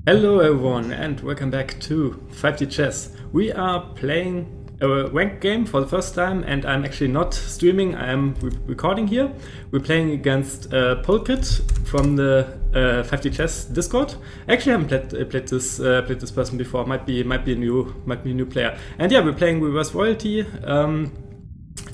Hello everyone and welcome back to 5D Chess. We are playing a ranked game for the first time and I'm actually not streaming, I am recording here. We're playing against Polkit from the 5D Chess Discord. I actually haven't played this person before, might be a new player. And yeah, we're playing Reverse Royalty.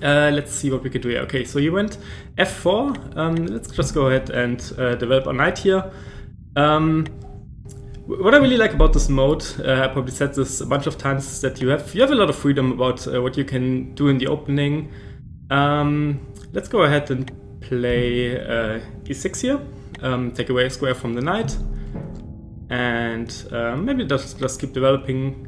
Let's see what we could do here. Okay, so you went f4. Let's just go ahead and develop our knight here. What I really like about this mode, I probably said this a bunch of times, is that you have a lot of freedom about what you can do in the opening. Let's go ahead and play e6 here. Take away a square from the knight, and maybe just keep developing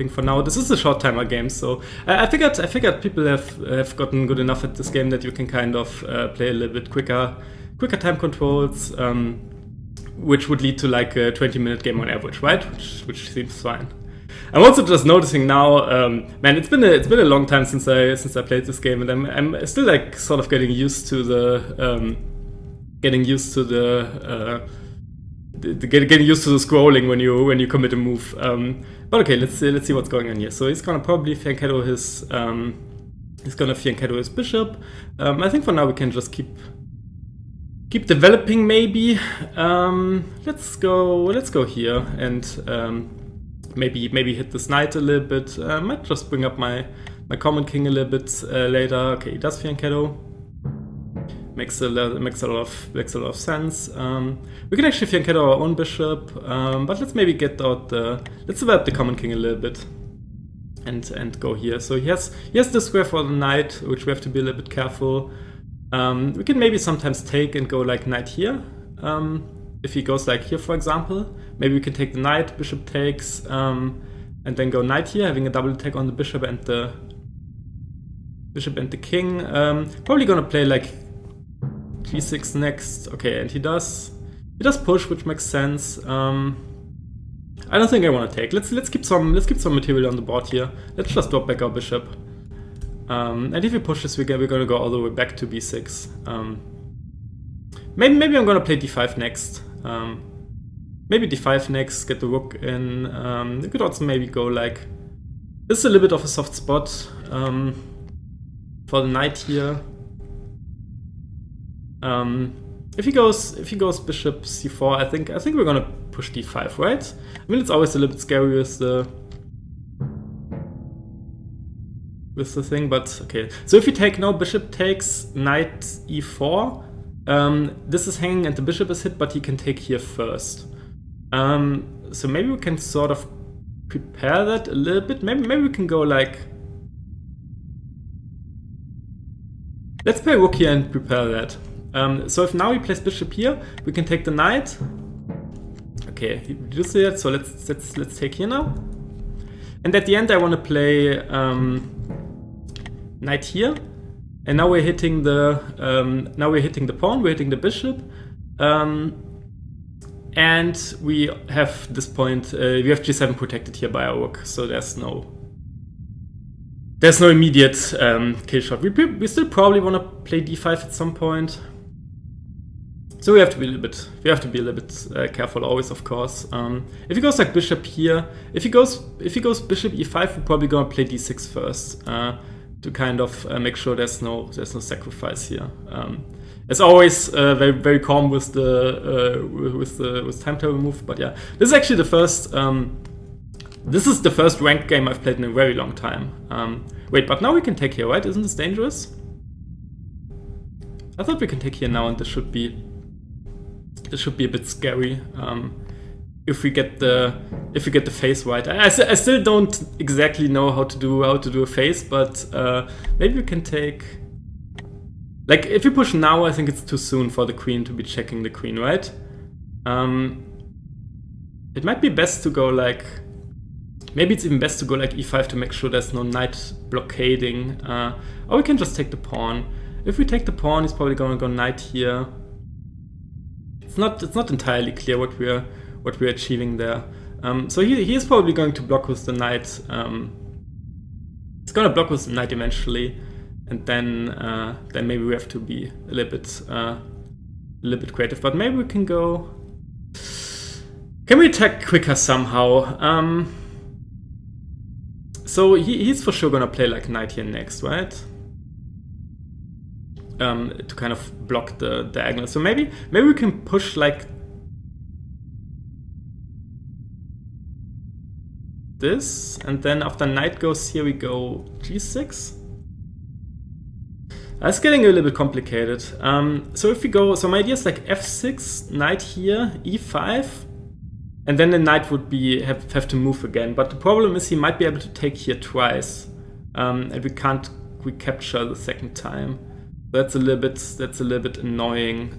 for now. This is a short timer game, so I figured people have gotten good enough at this game that you can kind of play a little bit quicker time controls. Which would lead to like a 20-minute game on average, right? Which seems fine. I'm also just noticing now, man, it's been a long time since I played this game, and I'm still like sort of getting used to the scrolling when you commit a move. But okay, let's see what's going on here. So he's gonna probably fianchetto his bishop. I think for now we can just keep developing maybe. Let's go here and maybe hit this knight a little bit. Might just bring up my common king a little bit later. Okay, he does fianchetto. Makes a lot of sense. We can actually fianchetto our own bishop, but let's maybe let's develop the common king a little bit and go here. So he has this square for the knight, which we have to be a little bit careful. We can maybe sometimes take and go like knight here. If he goes like here, for example, maybe we can take the knight, bishop takes, and then go knight here, having a double attack on the bishop and the king. Probably gonna play like g6 next. Okay, and he does push, which makes sense. I don't think I want to take. Let's keep some material on the board here. Let's just drop back our bishop. And if we push this, we're gonna go all the way back to b6. Maybe I'm gonna play d5 next. Maybe d5 next, get the rook in. You could also maybe go like, this is a little bit of a soft spot for the knight here. If he goes bishop c4, I think we're gonna push d5, right? I mean, it's always a little bit scary with the thing, but okay. So if you take now, bishop takes, knight e4. This is hanging and the bishop is hit, but he can take here first. So maybe we can sort of prepare that a little bit. Maybe we can go like, let's play rook here and prepare that. So if now he plays bishop here, we can take the knight. Okay, he reduced it, so let's take here now. And at the end, I want to play knight here, and now we're hitting the pawn, we're hitting the bishop, and we have this point. We have g7 protected here by our rook, so there's no immediate kill shot. We still probably want to play d5 at some point. So we have to be a little bit careful always, of course. If he goes like bishop here, if he goes bishop e5, we're probably gonna play d6 first to kind of make sure there's no sacrifice here. As always, very calm with time travel move. But yeah, this is actually the first. This is the first ranked game I've played in a very long time. Wait, but now we can take here, right? Isn't this dangerous? I thought we can take here now, and this should be a bit scary if we get the face right. I still don't exactly know how to do a face, but maybe we can take, like, if you push now, I think it's too soon for the queen to be checking the queen, right? It might be best to go like, maybe it's even best to go like e5 to make sure there's no knight blockading, or we can just take the pawn. If we take the pawn, he's probably gonna go knight here. It's not entirely clear what we're achieving there. So he is probably going to block with the knight. He's gonna block with the knight eventually, and then maybe we have to be a little bit creative. But maybe we can go. Can we attack quicker somehow? So he's for sure gonna play like knight here next, right? To kind of block the diagonal. So maybe we can push like this, and then after knight goes here, we go g6. That's getting a little bit complicated. So if we go, so my idea is like f6, knight here, e5, and then the knight would be have to move again. But the problem is he might be able to take here twice, and we can't recapture the second time. That's a little bit annoying.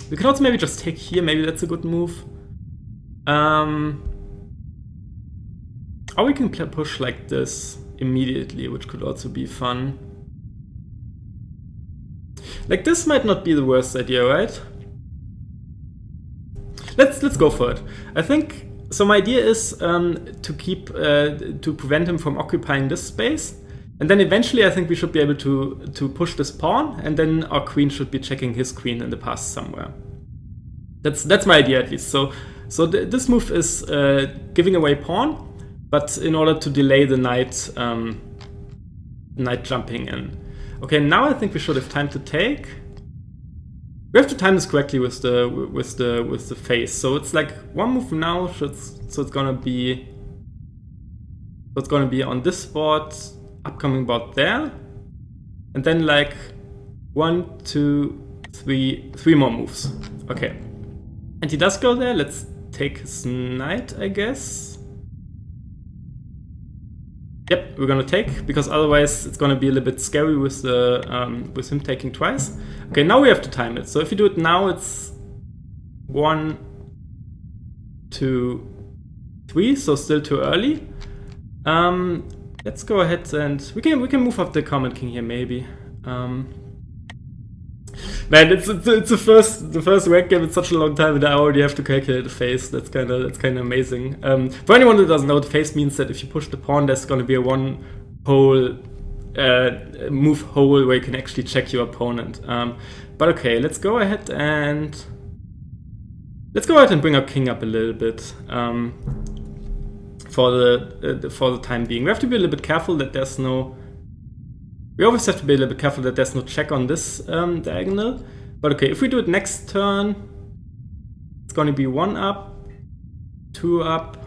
We can also maybe just take here. Maybe that's a good move. Or we can push like this immediately, which could also be fun. Like this might not be the worst idea, right? Let's go for it. I think so. My idea is to keep to prevent him from occupying this space, and then eventually I think we should be able to push this pawn, and then our queen should be checking his queen in the past somewhere. That's my idea at least. So this move is giving away pawn, but in order to delay the knight jumping in. Okay, now I think we should have time to take. We have to time this correctly with the face. So it's like one move now. So it's gonna be on this board, upcoming board there, and then like 1, 2, 3 more moves. Okay, and he does go there. Let's take his knight, I guess. Yep, we're gonna take, because otherwise it's gonna be a little bit scary with him taking twice. Okay, now we have to time it. So if you do it now, it's 1, 2, 3. So still too early. Let's go ahead and we can move up the Comet King here maybe. Man, it's the first rank game in such a long time, and I already have to calculate the face. That's kind of amazing. For anyone who doesn't know, the face means that if you push the pawn, there's going to be a one hole move hole where you can actually check your opponent. But okay, let's go ahead and bring our king up a little bit for the time being. We have to be a little bit careful that there's no. We always have to be a little bit careful that there's no check on this diagonal. But okay, if we do it next turn, it's going to be 1 up, 2 up,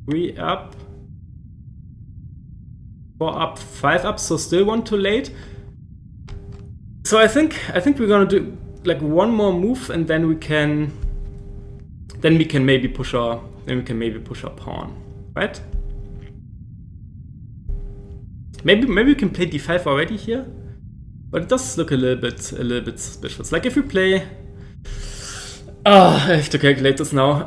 3 up, 4 up, 5 up. So still one too late. So I think we're going to do like one more move, and then we can maybe push our pawn, right? Maybe we can play d5 already here, but it does look a little bit suspicious. Like if we play, I have to calculate this now.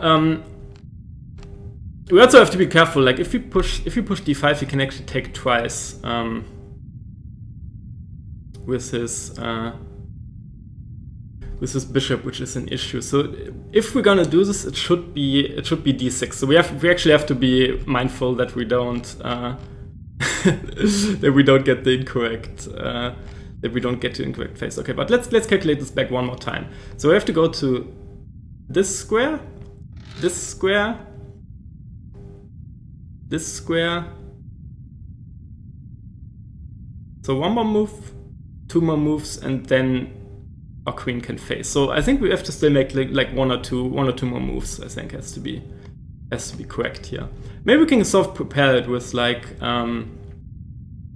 We also have to be careful. Like if we push d5, we can actually take twice with his bishop, which is an issue. So if we're gonna do this, it should be d6. So we actually have to be mindful that we don't. That we don't get the incorrect face. Okay, but let's calculate this back one more time. So we have to go to this square, this square, this square. So one more move, 2 more moves, and then our queen can face. So I think we have to still make like one or two more moves. I think has to be correct here. Maybe we can sort of prepare it with like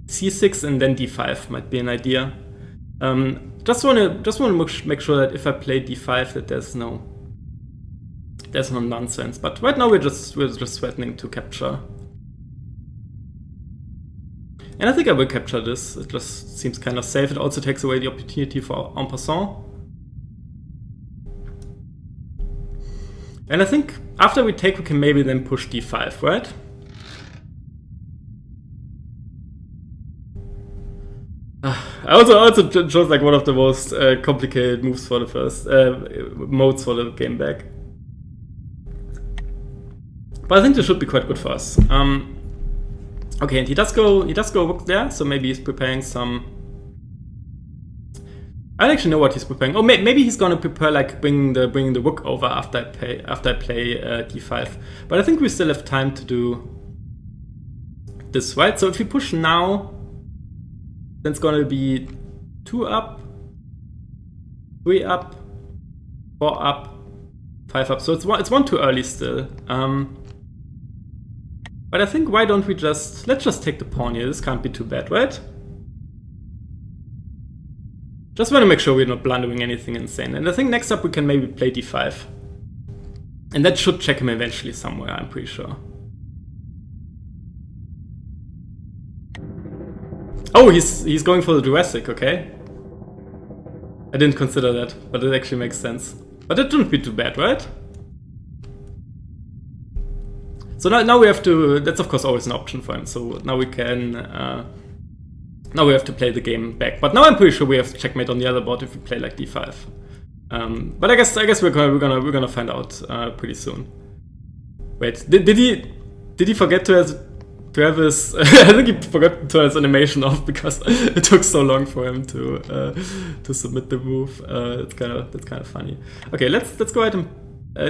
c6 and then d5 might be an idea. Just want to make sure that if I play d5 that there's no nonsense. But right now we're just threatening to capture. And I think I will capture this. It just seems kind of safe. It also takes away the opportunity for en passant. And I think after we take, we can maybe then push d5, right? I also chose like one of the most complicated moves for the first modes for the game back. But I think this should be quite good for us. Okay, and he does go rook there, so maybe he's preparing some I don't actually know what he's preparing. Oh, maybe he's gonna prepare like bringing the rook over after I play d5. But I think we still have time to do this, right? So if we push now, then it's gonna be 2 up, 3 up, 4 up, 5 up. So it's one too early still. But I think why don't we let's just take the pawn here. This can't be too bad, right? Just want to make sure we're not blundering anything insane. And I think next up we can maybe play d5. And that should check him eventually somewhere, I'm pretty sure. Oh, he's going for the Jurassic, okay. I didn't consider that, but it actually makes sense. But that shouldn't be too bad, right? So now we have to, that's of course always an option for him, so now we can, now we have to play the game back. But now I'm pretty sure we have to checkmate on the other board if we play like d5. But I guess we're gonna find out pretty soon. Wait, did he forget to have his? I think he forgot to turn his animation off because it took so long for him to submit the move. That's kind of funny. Okay, let's go ahead and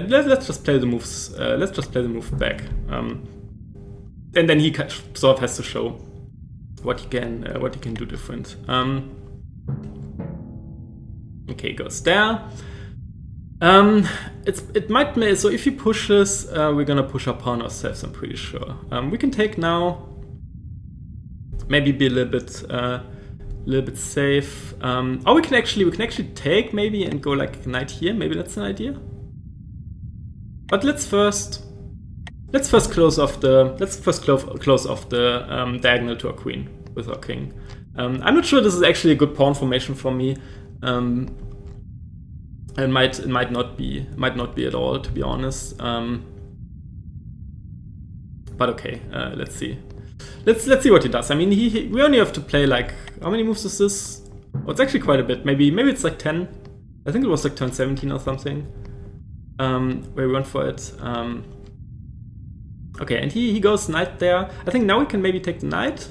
let's just play the moves. Let's just play the move back, and then he sort of has to show what he can do different. Okay, goes there. It might make, so if he pushes, we're gonna push our pawn ourselves, I'm pretty sure. We can take now, maybe be a little bit safe. Or we can actually take maybe and go like knight here. Maybe that's an idea. But let's first close off the diagonal to our queen with our king. I'm not sure this is actually a good pawn formation for me. It might not be at all, to be honest. But okay, let's see. Let's see what he does. I mean, we only have to play like, how many moves is this? Oh, it's actually quite a bit. Maybe it's like 10. I think it was like turn 17 or something. Where we went for it. Okay, and he goes knight there. I think now we can maybe take the knight.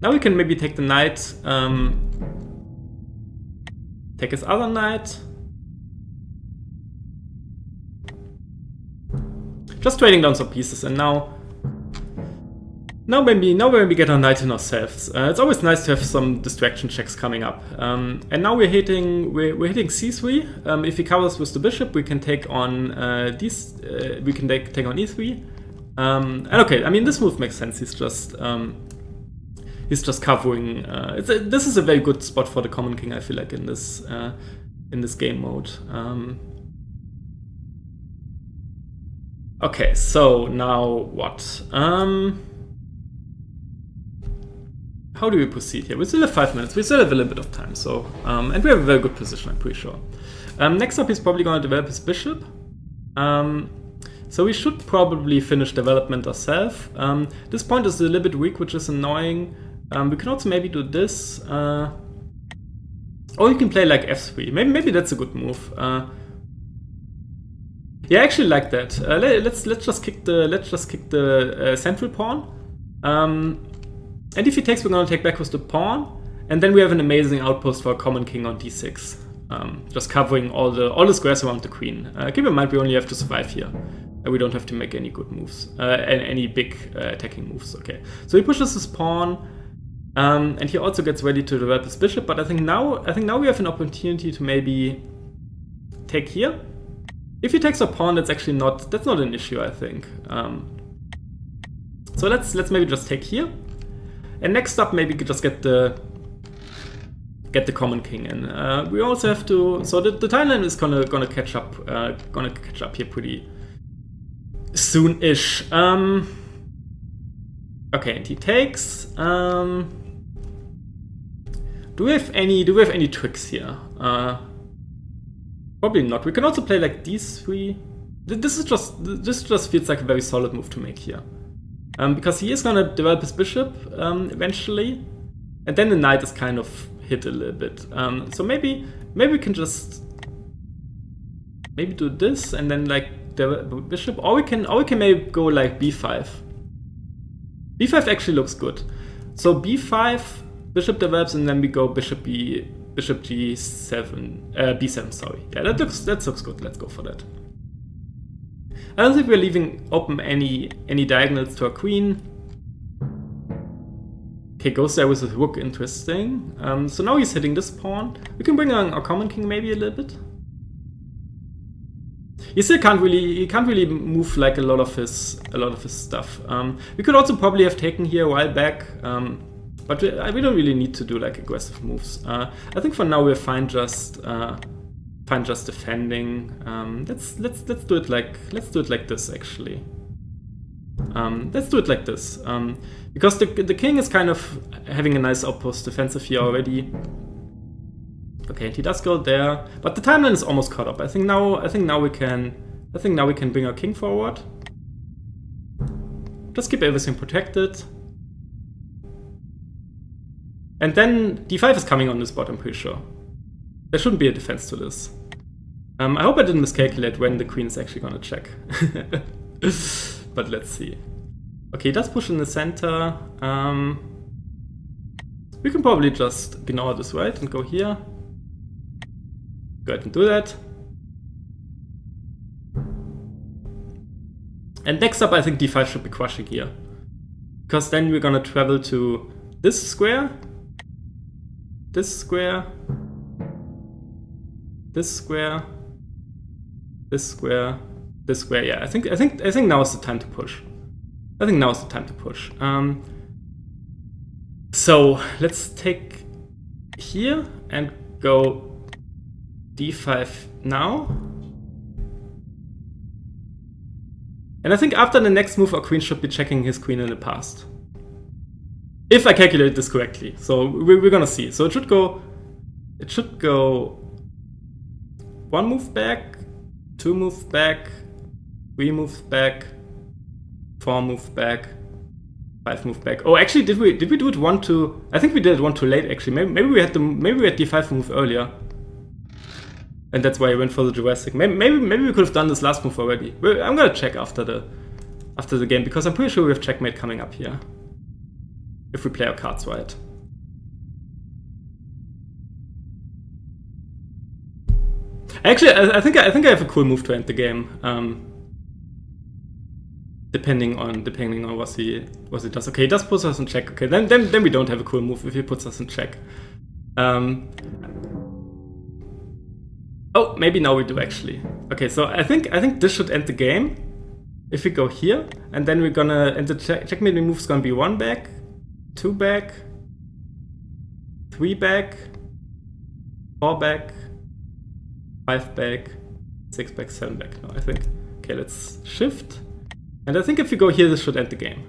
Now we can maybe take the knight. Take his other knight. Just trading down some pieces, and now when we get our knight in ourselves, it's always nice to have some distraction checks coming up. And now we're hitting c3. If he covers with the bishop, we can take on these. We can take on e3. And okay, I mean this move makes sense. He's just covering. This is a very good spot for the common king, I feel like, in this game mode. Okay, so now what? How do we proceed here? We still have 5 minutes. We still have a little bit of time. So and we have a very good position, I'm pretty sure. Next up, he's probably going to develop his bishop. So we should probably finish development ourselves. This point is a little bit weak, which is annoying. We can also maybe do this, or you can play like f3. Maybe that's a good move. Yeah, I actually like that. Let's just kick the central pawn. And if he takes, we're gonna take back with the pawn, and then we have an amazing outpost for a common king on d6, just covering all the squares around the queen. Keep in mind we only have to survive here. We don't have to make any good moves, any big attacking moves. Okay, so he pushes his pawn. And he also gets ready to develop his bishop, but I think now we have an opportunity to maybe take here. If he takes a pawn, that's not an issue, I think. So let's maybe just take here, and next up maybe just get the common king in. We also have to. So the timeline is gonna catch up here pretty soon-ish. Okay, and he takes. Do we have any tricks here? Probably not. We can also play like these 3. This just feels like a very solid move to make here, because he is gonna develop his bishop eventually, and then the knight is kind of hit a little bit. So maybe we can just do this and then like the bishop, or we can maybe go like b5. B5 actually looks good. So b5, Bishop develops, and then we go bishop g7, b7. Sorry. Yeah, that looks good. Let's go for that. I don't think we're leaving open any diagonals to our queen. Okay, goes there with his rook. Interesting. So now he's hitting this pawn. We can bring on our common king maybe a little bit. He still can't really move like a lot of his stuff. We could also probably have taken here a while back, but we don't really need to do like aggressive moves. I think for now we're fine just defending. Let's do it like this actually. Let's do it like this because the king is kind of having a nice outpost defensive here already. Okay, and he does go there, but the timeline is almost caught up. I think now we can bring our king forward. Just keep everything protected. And then d5 is coming on this spot, I'm pretty sure. There shouldn't be a defense to this. I hope I didn't miscalculate when the queen is actually gonna check. But let's see. Okay, he does push in the center. We can probably just ignore this, right? And go here. Go ahead and do that. And next up, I think d5 should be crushing here. Because then we're gonna travel to this square, this square, this square, this square, this square. Yeah, I think now is the time to push. I think now is the time to push. So let's take here and go d5 now. And I think after the next move, our queen should be checking his queen in the past. If I calculate this correctly. So we're gonna see. So it should go 1 move back, 2 moves back, 3 moves back, 4 moves back, 5 moves back. Oh, actually, did we do it 1 too? I think we did it 1 too late. Actually, maybe we had d5 move earlier, and that's why I went for the Jurassic. Maybe we could have done this last move already. I'm gonna check after the game because I'm pretty sure we have checkmate coming up here if we play our cards right. Actually, I think I have a cool move to end the game. Depending on what he does. Okay, he does put us in check. Okay, then we don't have a cool move if he puts us in check. Oh, maybe now we do actually. Okay, so I think this should end the game. If we go here, and then we're gonna and the checkmate move is gonna be 1 back, 2 back, 3 back, 4 back, 5 back, 6 back, 7 back. No, I think. Okay, let's shift. And I think if we go here, this should end the game.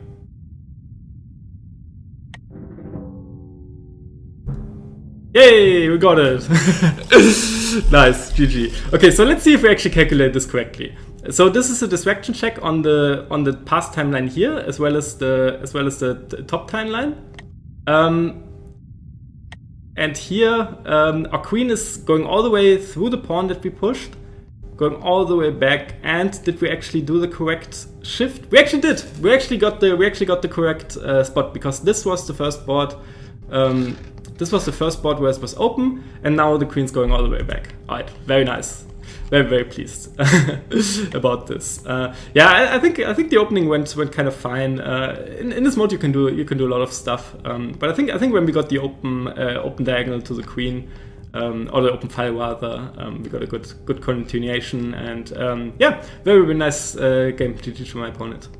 Yay, we got it. Nice, GG. Okay, so let's see if we actually calculate this correctly. So this is a distraction check on the past timeline here, as well as the top timeline. And here, our queen is going all the way through the pawn that we pushed, going all the way back. And did we actually do the correct shift? We actually did. We actually got the correct spot, because this was the first board. This was the first board where it was open, and now the queen's going all the way back. All right, very nice. Very, very pleased about this. Yeah, I think the opening went kind of fine. In this mode, you can do a lot of stuff. But I think when we got the open diagonal to the queen, or the open file rather, we got a good continuation. And yeah, very, very nice game to teach my opponent.